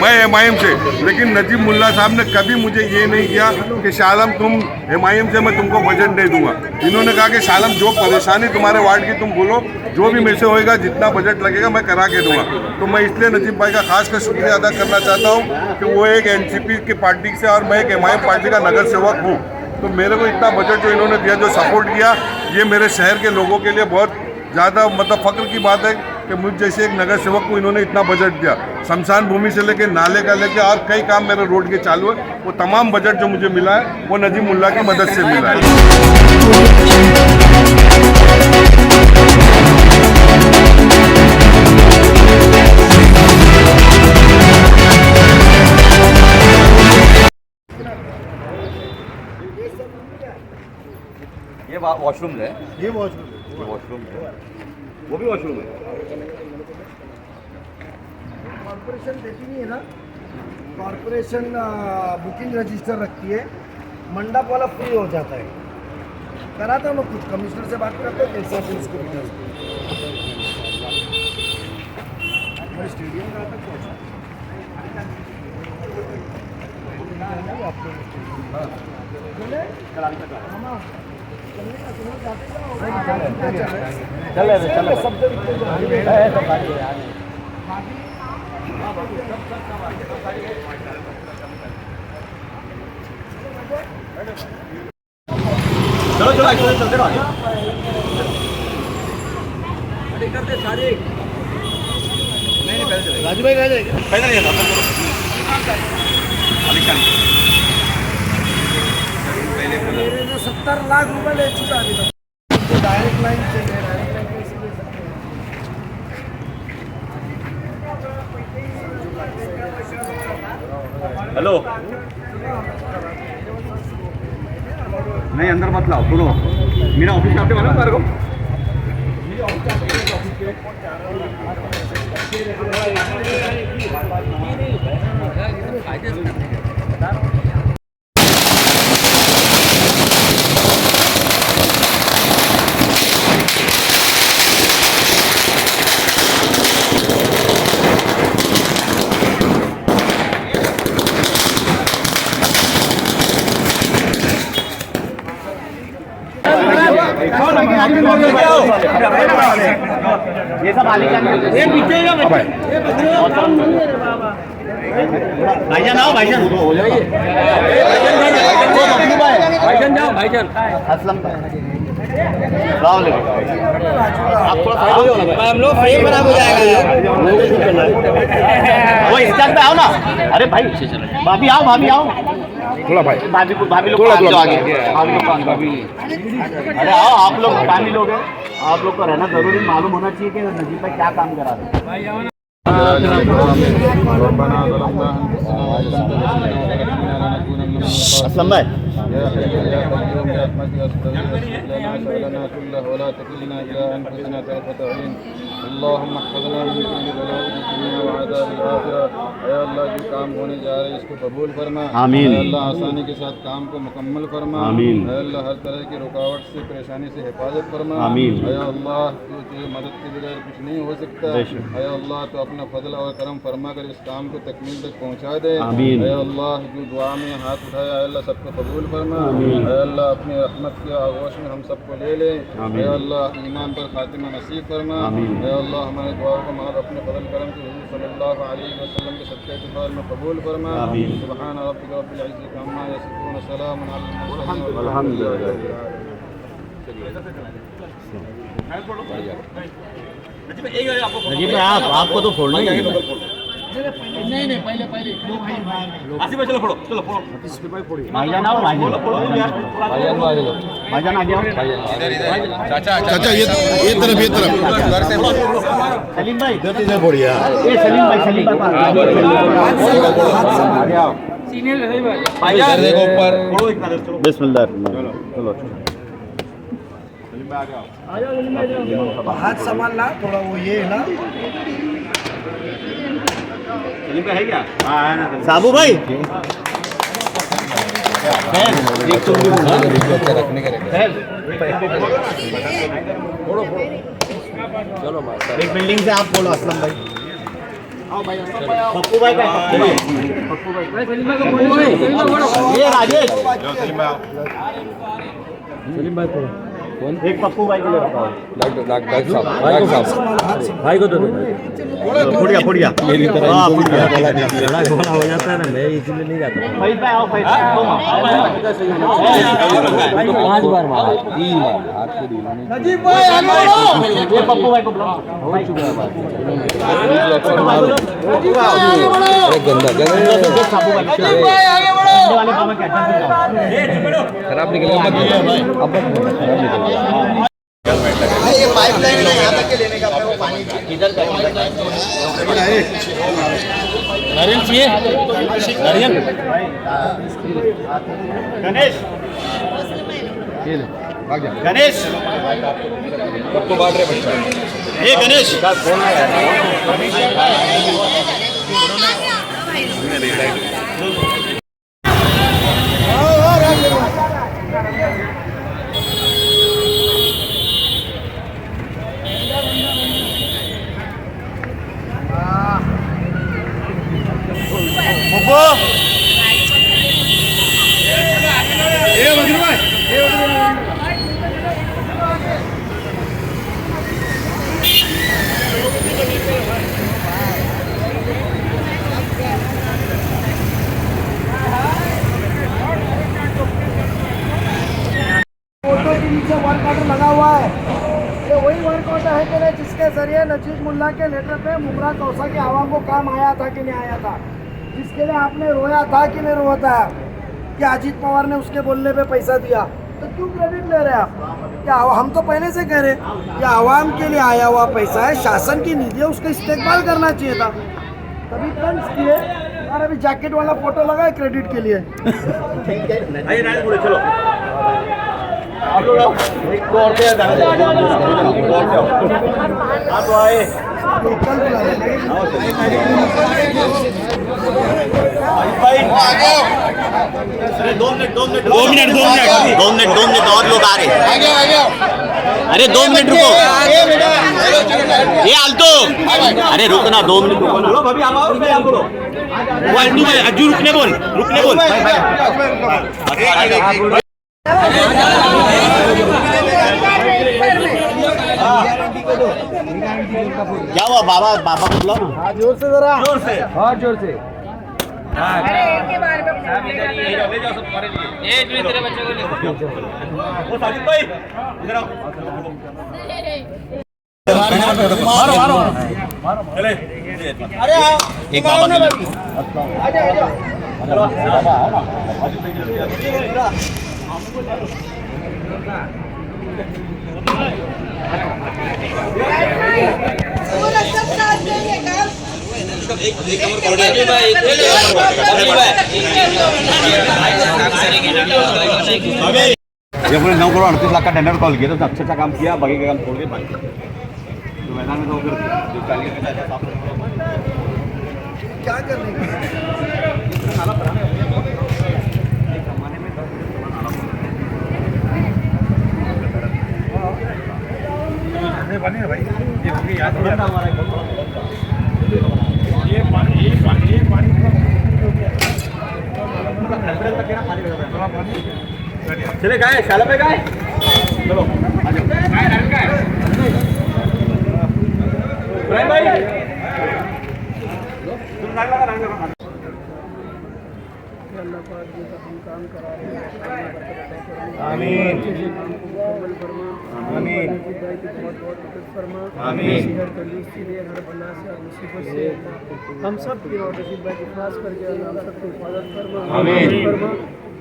मैं MIM से, लेकिन नजीब मुल्ला साहब ने कभी मुझे ये नहीं किया कि शालम तुम MIM से मैं तुमको बजट दे दूंगा। इन्होंने कहा कि शालम जो परेशानी तुम्हारे वार्ड की तुम बोलो, जो भी मेरे से होएगा, जितना बजट लगेगा मैं करा के दूंगा। तो मैं इसलिए नजीब भाई का खास कर शुक्रिया अदा करना चाहता हूँ कि वो एक NCP की पार्टी से और मैं एक MIM पार्टी का नगर सेवक हूँ। तो मेरे को इतना बजट जो इन्होंने दिया, जो सपोर्ट किया, ये मेरे शहर के लोगों के लिए बहुत ज़्यादा मतलब फ़ख्र की बात है कि मुझ जैसे एक नगर सेवक को इन्होंने इतना बजट दिया। शमशान भूमि से लेकर नाले का लेकर और कई काम मेरे रोड के चालू है, वो तमाम बजट जो मुझे मिला है वो नजीब मुल्ला की मदद से मिला है। ये वॉशरूम है, ये वॉशरूम है, वो भी वॉशरूम है। कॉर्पोरेशन देती नहीं है ना, कॉर्पोरेशन बुकिंग रजिस्टर रखती है, मंडप वाला फ्री हो जाता है। कराता हूँ कुछ कमिश्नर से बात करते हैं कैसे अपन इसको बिठा मैं स्टेडियम का आता चलो चलते रहो सारे। नहीं पहले चले राजू भाई कहा जाएगा पहले नहीं 70 लाख रुपए ले चुका अभी तक। डायरेक्ट लाइन चाहिए, डायरेक्ट लाइन कैसे ले सकते हैं? हेलो, नहीं अंदर मत लाओ, सुनो मेरा ऑफिस आपके वाला तार को ये सब आने ये पीछे भाईजान आओ, भाईजान हो जाइए, भाईजान जाओ, भाईजान असलम आप थोड़ा साइड हो जाओ ना, हम लोग फ्रेम खराब हो जाएगा। वो स्टैंड पे आओ ना। अरे भाई भाभी आओ, भाभी आओ थोड़ा, भाई भाभी लोग आगे, भाभी लोग भाभी। अरे आओ आप लोग, भाभी लोग हैं, आप लोग को रहना जरूरी मालूम होना चाहिए कि नजीब भाई क्या काम करा रहे हैं। असलम भाई अल्लाहुम्मा हफ़ज़ना मिन कुल्ली बलाइन दुनिया व अज़ाबिल आखिरह। ऐ अल्लाह जो काम होने जा रहे हैं इसको कबूल फरमा। आमीन। ऐ अल्लाह आसानी के साथ काम को मुकम्मल फरमा। आमीन। ऐ अल्लाह हर तरह की रुकावट से, परेशानी से हिफाजत फरमा। आमीन। ऐ अल्लाह तुझे मदद के बगैर कुछ नहीं हो सकता। ऐ अल्लाह तो अपना फजल और करम फरमा कर इस काम को तकमील तक पहुँचा दे। आमीन। ऐ अल्लाह जो दुआ में हाथ उठाया अल्लाह सबको कबूल फरमा। आमीन। ऐ अल्लाह अपने रहमत के आगोश में हम सबको ले ले। ऐ अल्लाह ईमान पर खातिमा नसीब फरमा। आमीन। अल्लाह हमारे दुआओं को मार अपने फजल करम से हुज़ूर सल्लल्लाहु अलैहि वसल्लम के सच्चे इत्तिबाअ में कबूल फरमा। आमीन। सुब्हान रब्बिका रब्बिल इज़्ज़ति अम्मा यसिफून, सलामुन अलल मुरसलीन, अल्हम्दुलिल्लाह। नजीब भाई आपको तो फोड़ना ही है। नहीं पहले आसिफ भाई चलो फोड़ो, चलो फोड़ो। भाईजान आओ, भाईजान भाईजान आ जाओ। चाचा ये तरफ सलीम भाई बढ़िया। ये सलीम भाई, सलीम भाई भाईजान देखो ऊपर फोड़ो एक तरफ। चलो बिस्मिल्लाह, चलो हाथ संभालना थोड़ा, वो ये है ना। सलीम भाई है क्या? हाँ है ना साबू भाई। एक बिल्डिंग से आप बोलो असलम भाई, ये राजेश एक पप्पू भाई को ले रखा डॉक्टर साहब भाई को दो फुड़िया फुड़िया मेरी तरह बड़ा घोड़ा हो जाता है ना, मैं इसलिए नहीं जाता। भाई पे आओ, भाई 5 बार मारा, 3 बार हाथ को दी नजीब भाई आगे बढ़ो। ये पप्पू भाई को बुलाओ, हो चुका है बात। नजीब भाई आगे बढ़ो। गंदा नजीब भाई आगे बढ़ो। खराब निकलेगा मत अब ये पाइपलाइन है यहाँ तक के लेने का वो पानी किधर का नारियल चाहिए, नारियल गणेश गणेश सबको बांट रहे बच्चा ये गणेश फोटो के नीचे वर्क ऑर्डर लगा हुआ है। ये वही वर्क ऑर्डर है कि नहीं जिसके जरिए नजीब मुल्ला के लेटर पे मुमरा कौसा के आवाम को काम आया था कि नहीं आया था, जिसके लिए आपने रोया था कि नहीं रोया था कि अजीत पवार ने उसके बोलने पे पैसा दिया, तो क्यों क्रेडिट ले रहे हैं आप? क्या हम तो पहले से कह रहे कि आवाम के लिए आया हुआ पैसा है, शासन की निधि है, उसका इस्तेमाल करना चाहिए था। तभी तंज किए और अभी जैकेट वाला फोटो लगा है क्रेडिट के लिए। चलो आप लोग एक और पे आप आए अरे 2 मिनट और लोग आ रहे हैं। अरे 2 मिनट रुको, ये आल्टो अरे रुकना 2 मिनट रुको ना। भाभी आप आओ, वो अज्जू भाई, अज्जू रुकने बोल क्या हुआ बाबा को बुलाओ ना। जोर से जरा, जोर से जोर से। वो साजिद भाई इधर आओ, मारो चले अरे एक बाबा ने आजा आजा ये अपने 9 करोड़ 38 लाख का टेंडर कॉल किया तो अच्छा काम किया, बाकी का काम छोड़ के भाई तो मैदान में तो कर जो 40 में ऐसा साफ क्या करने का नाला बनाने भाई ये याद हमारा ये पानी चले गए शाला पे गए चलो आ जाओ भाई तुम नाग लगा अल्लाह पाक जी का हम काम करा रहे हैं। आमीन आमीन बहुत मदद फरमा। आमीन हर तकलीफ से हर बला से हर मुसीबत से हम सब की और रशीद भाई की खास करके अल्लाह हम सबकी हिफाजत फरमा, आमीन फरमा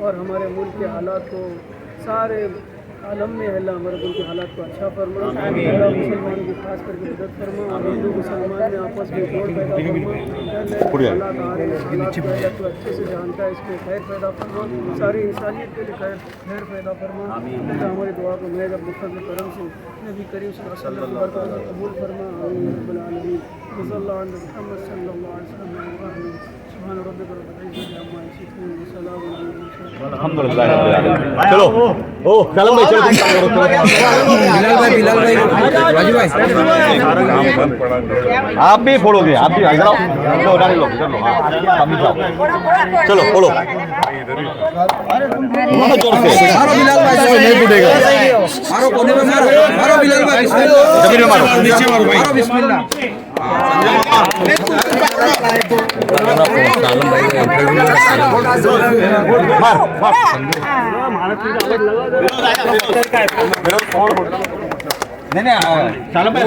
और हमारे मुल्क के हालात को सारे आलम में अल्लाह हमारे मुल्क के हालात को अच्छा फरमा। अल्लाह मुसलमानों की खास करके मदद फरमा, हिंदू मुसलमान में आपस में जोड़ पैदा फरमा। हालात आ रहे हैं, हालात को तो अच्छे से जानता है, इसमें खैर पैदा फरमा, सारी इंसानियत के लिए खैर पैदा फरमा। अल्लाह हमारी दुआ को मेरे मुफ़्ज़ल करम से नबी करीम सल्लल्लाहु अलैहि वसल्लम बरकत कबूल फरमा। आमीन रब्बिल आलमीन। सल्लल्लाहु अलैहि वसल्लम। सुभान रब्बिका रब्बिल इज़्ज़ति अम्मा अल्हम्दुलिल्लाह रब्बिल आलमीन। चलो ओ शालम भाई, चलो तुम काम करो, बिलाल भाई राजू भाई आप भी फोड़ोगे, आप भी इधर आओ, लो डाल लो, इधर लो, हाँ आप भी जाओ, चलो फोड़ो, मारो जोर से, मारो बिलाल भाई, नहीं फूटेगा, मारो कोने में मारो, मारो बिलाल भाई, जमीन में मारो, नीचे मारो भाई, मारो बिस्मिल्लाह, मार मार नहीं नहीं शालम भाई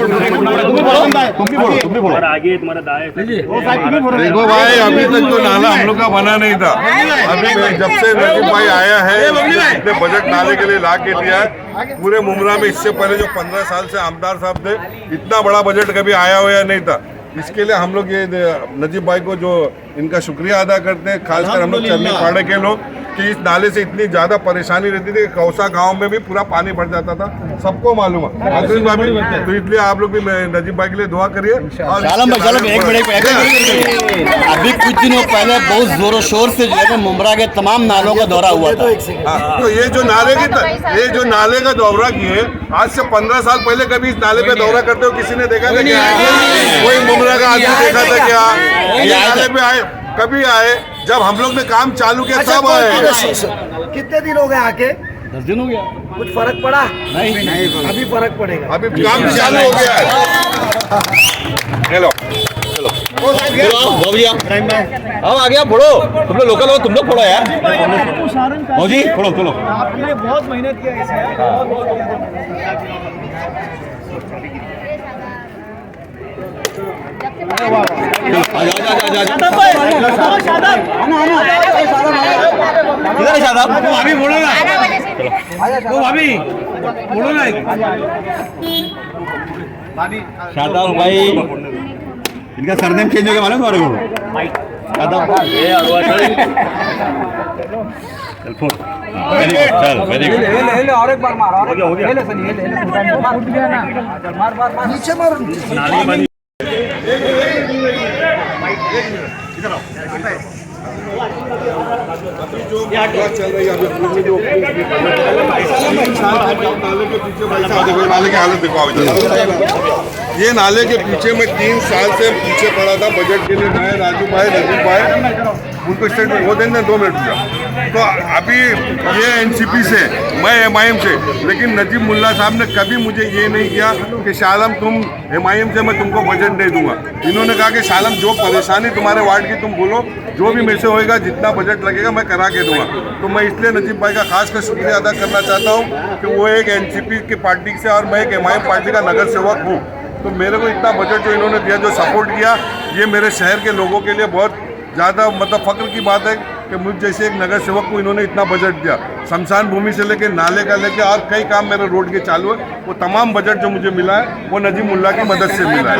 तुम भी बोलो आगे तुम्हारा दाएं देखो भाई, अभी तक तो नाला हम लोग का बना नहीं था। अभी जब से नजीब भाई आया है, इसने बजट नाले के लिए ला के दिया है। पूरे मुमरा में इससे पहले जो 15 साल से आमदार साहब थे, इतना बड़ा बजट कभी आया हुआ नहीं था। इसके लिए हम लोग ये नजीब भाई को जो इनका शुक्रिया अदा करते हैं, खासकर हम लोग चरनी पाड़े के लोग, कि इस नाले से इतनी ज़्यादा परेशानी रहती थी कि कौसा गांव में भी पूरा पानी भर जाता था, सबको मालूम है। तो इसलिए आप लोग भी नजीब भाई के लिए दुआ करिए। अभी कुछ दिनों पहले बहुत जोरों शोर से जो है मुमरा के तमाम नालों का दौरा हुआ था। तो ये जो नाले का दौरा किए, आज से 15 साल पहले कभी इस नाले पे दौरा करते हो किसी ने देखा था क्या? कोई मुमरा का आदमी देखा था क्या? ये नाले पे आए कभी आए? जब हम लोग ने काम चालू किया तब आए। कितने दिन हो गए आके? 10 दिन हो गया। कुछ फर्क पड़ा? नहीं अभी फर्क पड़ेगा। अभी काम चालू हो गया है। हेलो भैया अब आ गया, फोड़ो, तुम लोग लोकल हो, तुम लोग फोड़ो यार, जी फोड़ो, चलो आपने बहुत मेहनत किया इसमें। किधर है शादाब? अभी बोलो ना, अभी बोलो ना। शादाब भाई, इनका सरनेम चेंज हो गया मालूम तुम्हारे को? शादाब चल फोड़, वेरी गुड, चल वेरी गुड, और एक बार मार, और हो गया नीचे मार। अभी जो बात चल रही है, अभी जो नाले के पीछे भाई साहब देखो, नाले की हालत देखो। ये नाले के पीछे में 3 साल से पीछे पड़ा था बजट के लिए। मैं राजू भाई, नजीब भाई उनको स्टेटमेंट वो देंगे 2 मिनट का। तो अभी ये एनसीपी से, मैं एमआईएम से, लेकिन नजीब मुल्ला साहब ने कभी मुझे ये नहीं किया कि शालम तुम एमआईएम से मैं तुमको बजट दे दूंगा। इन्होंने कहा कि शालम जो परेशानी तुम्हारे वार्ड की तुम बोलो, जो भी मेरे से होएगा, जितना बजट लगेगा मैं करा के दूंगा। तो मैं इसलिए नजीब भाई का खास कर शुक्रिया अदा करना चाहता हूँ कि वो एक एनसीपी की पार्टी से और मैं एक एमआईएम पार्टी का नगर सेवक हूँ। तो मेरे को इतना बजट जो इन्होंने दिया, जो सपोर्ट किया, ये मेरे शहर के लोगों के लिए बहुत ज़्यादा मतलब फ़ख्र की बात है कि मुझ जैसे एक नगर सेवक को इन्होंने इतना बजट दिया। शमशान भूमि से लेकर नाले का लेकर और कई काम मेरे रोड के चालू है, वो तमाम बजट जो मुझे मिला है वो नजीब मुल्ला की मदद से मिला है।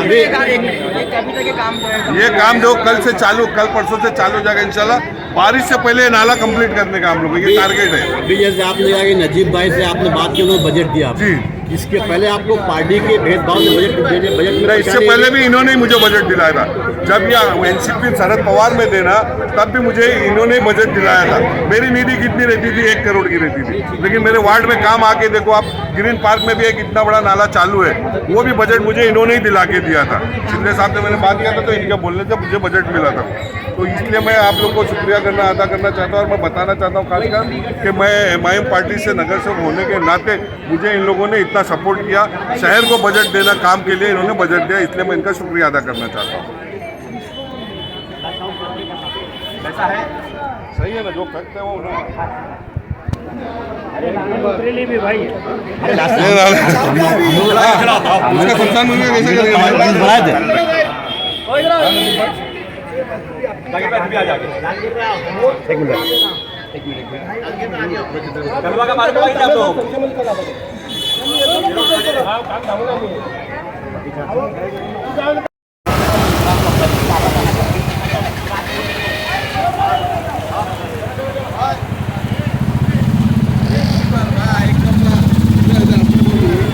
ये काम जो कल से चालू, कल परसों से चालू हो जाएगा इंशाल्लाह। बारिश से पहले नाला कंप्लीट करने का हम लोग ये टारगेट है। अभी जैसे आपने आगे नजीब भाई से आपने बात की, उन्होंने बजट दिया जी। इसके पहले आपको पार्टी के भेदभाव से बजट मेरा इससे पहले भी इन्होंने ही मुझे बजट दिलाया था। जब ये एनसीपी शरद पवार में देना, तब भी मुझे इन्होंने ही बजट दिलाया था। मेरी निधि कितनी रहती थी? 1 करोड़ की रहती थी। लेकिन मेरे वार्ड में काम आके देखो आप, ग्रीन पार्क में भी एक इतना बड़ा नाला चालू है, वो भी बजट मुझे इन्होंने ही दिला के दिया था। शिंदे साहब से मैंने बात किया था तो इनके बोलने से मुझे बजट मिला था। तो इसलिए मैं आप लोग को शुक्रिया अदा करना चाहता हूँ। और मैं बताना चाहता हूँ खासकर कि मैं एमआईएम पार्टी से नगर सेवक होने के नाते मुझे इन लोगों ने इतना सपोर्ट किया। शहर को बजट देना काम के लिए इन्होंने बजट दिया, इसलिए मैं इनका शुक्रिया अदा करना चाहता हूँ। सही है ना, जो फैक्ट है वो भी भाई उसका शमशान भूमि कैसे करेंगे?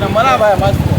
नंबर आ भाई मस्त